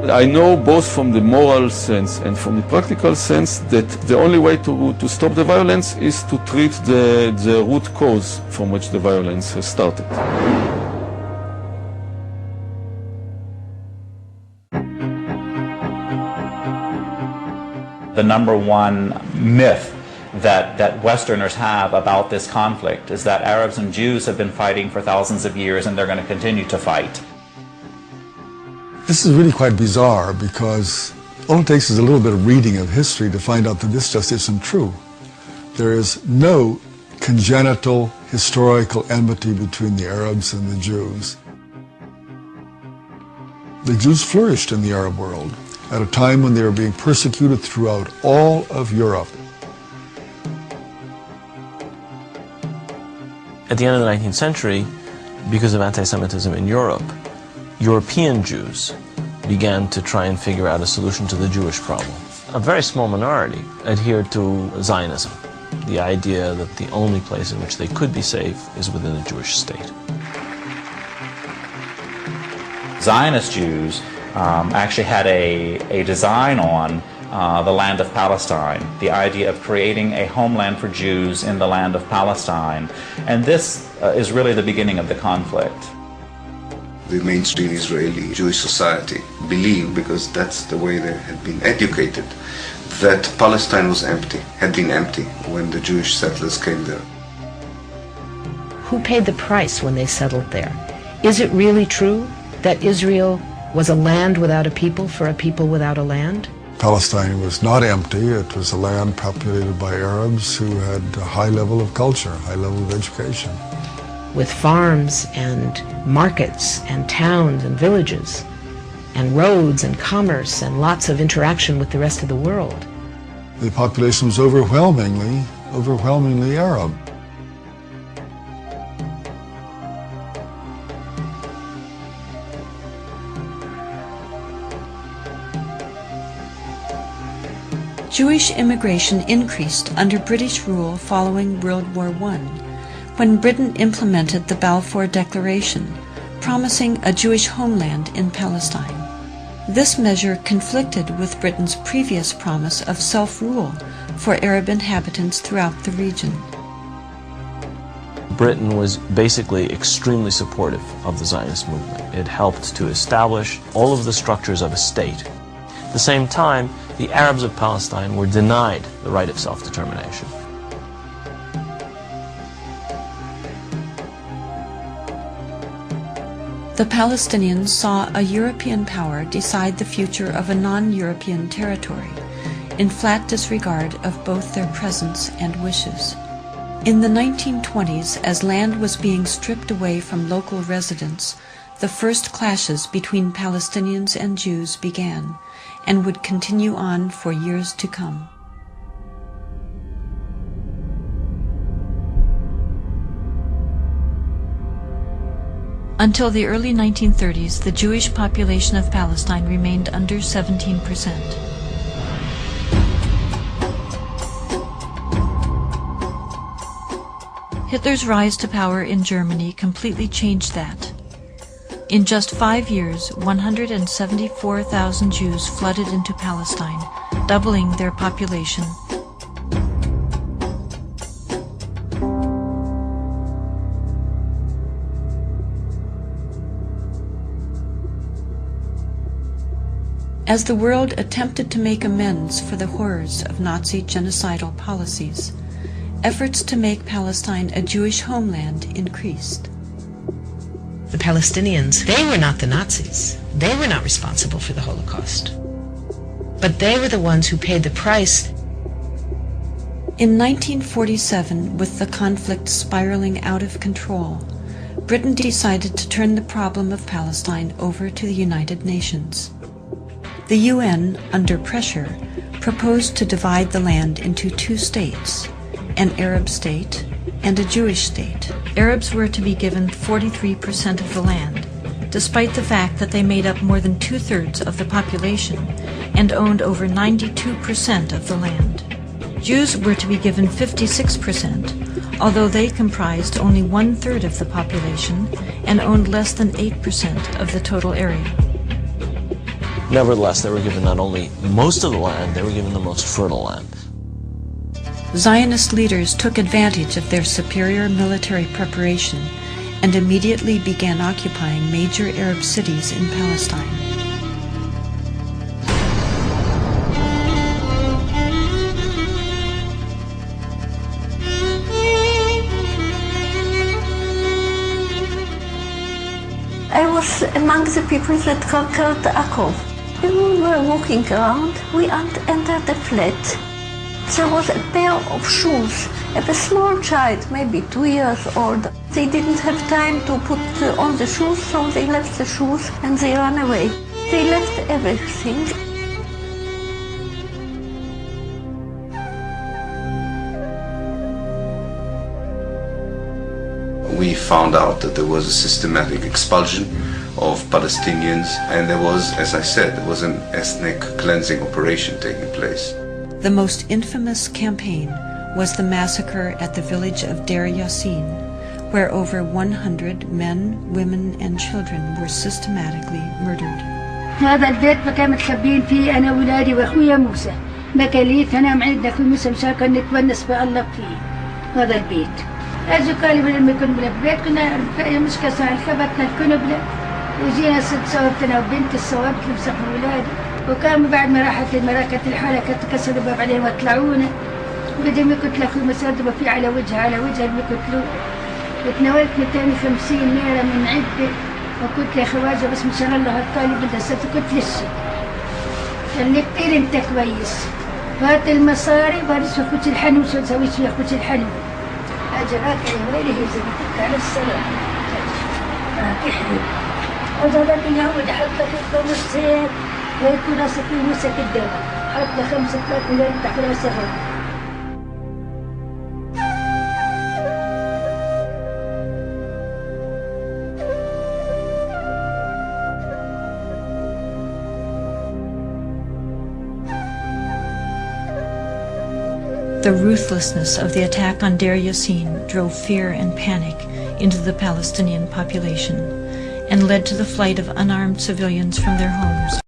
I know both from the moral sense and from the practical sense that the only way to stop the violence is to treat the root cause from which the violence has started. The number one myth that Westerners have about this conflict is that Arabs and Jews have been fighting for thousands of years and they're going to continue to fight. This is really quite bizarre because all it takes is a little bit of reading of history to find out that this just isn't true. There is no congenital historical enmity between the Arabs and the Jews. The Jews flourished in the Arab world at a time when they were being persecuted throughout all of Europe. At the end of the 19th century, because of anti-Semitism in Europe, European Jews began to try and figure out a solution to the Jewish problem. A very small minority adhered to Zionism, the idea that the only place in which they could be safe is within the Jewish state. Zionist Jews actually had a design on the land of Palestine, the idea of creating a homeland for Jews in the land of Palestine. And this is really the beginning of the conflict. The mainstream Israeli Jewish society believed, because that's the way they had been educated, that Palestine was empty, had been empty when the Jewish settlers came there. Who paid the price when they settled there? Is it really true that Israel was a land without a people for a people without a land? Palestine was not empty. It was a land populated by Arabs who had a high level of culture, high level of education. With farms and markets and towns and villages and roads and commerce and lots of interaction with the rest of the world. The population was overwhelmingly Arab. Jewish immigration increased under British rule following World War I, when Britain implemented the Balfour Declaration, promising a Jewish homeland in Palestine. This measure conflicted with Britain's previous promise of self-rule for Arab inhabitants throughout the region. Britain was basically extremely supportive of the Zionist movement. It helped to establish all of the structures of a state. At the same time, the Arabs of Palestine were denied the right of self-determination. The Palestinians saw a European power decide the future of a non-European territory, in flat disregard of both their presence and wishes. In the 1920s, as land was being stripped away from local residents, the first clashes between Palestinians and Jews began, and would continue on for years to come. Until the early 1930s, the Jewish population of Palestine remained under 17%. Hitler's rise to power in Germany completely changed that. In just 5 years, 174,000 Jews flooded into Palestine, doubling their population. As the world attempted to make amends for the horrors of Nazi genocidal policies, efforts to make Palestine a Jewish homeland increased. The Palestinians, they were not the Nazis. They were not responsible for the Holocaust. But they were the ones who paid the price. In 1947, with the conflict spiraling out of control, Britain decided to turn the problem of Palestine over to the United Nations. The UN, under pressure, proposed to divide the land into 2 states, an Arab state and a Jewish state. Arabs were to be given 43% of the land, despite the fact that they made up more than 2/3 of the population and owned over 92% of the land. Jews were to be given 56%, although they comprised only 1/3 of the population and owned less than 8% of the total area. Nevertheless, they were given not only most of the land, they were given the most fertile land. Zionist leaders took advantage of their superior military preparation and immediately began occupying major Arab cities in Palestine. I was among the people that conquered Akko. When we were walking around, we entered the flat. There was a pair of shoes of a small child, maybe 2 years old. They didn't have time to put on the shoes, so they left the shoes and they ran away. They left everything. We found out that there was a systematic expulsion of Palestinians, and there was, as I said, there was an ethnic cleansing operation taking place. The most infamous campaign was the massacre at the village of Deir Yassin, where over 100 men, women, and children were systematically murdered. هذا البيت ما كان متخبين فيه أنا وولادي وأخويا موسى. ما كان لي أنا عندنا أخوي موسى مشان نتونس بالله فيه. هذا البيت. أجوا قالوا لما كنا بالبيت كنا مش كسر الخبطنا الكنبلة وجينا ست صوبتنا وبنت الصوابت اللي مسحوا ولادي وكانوا بعد ما راحت المراكة الحالة كانت كسروا الباب عليهم وطلعونا بدهم يقتلوا أخوي موسى ضربوا فيه على وجهه اللي يقتلوه وتناولت 250 ليرة من عدة وقلت يا خواجة بس مشان الله هالطالب بدها ست قلت للشي قال لي كتير انت كويس هات المصاري وهرس في اخوتي الحنو شو تسوي في اخوتي الحنو اجراك يا ويلي هي زبطت على الصلاة تحلم وظلت اليهود حط لك الخمسين ويكون راسك في موسى قدام حط لك 5 مليون تحت راسها. The ruthlessness of the attack on Deir Yassin drove fear and panic into the Palestinian population and led to the flight of unarmed civilians from their homes.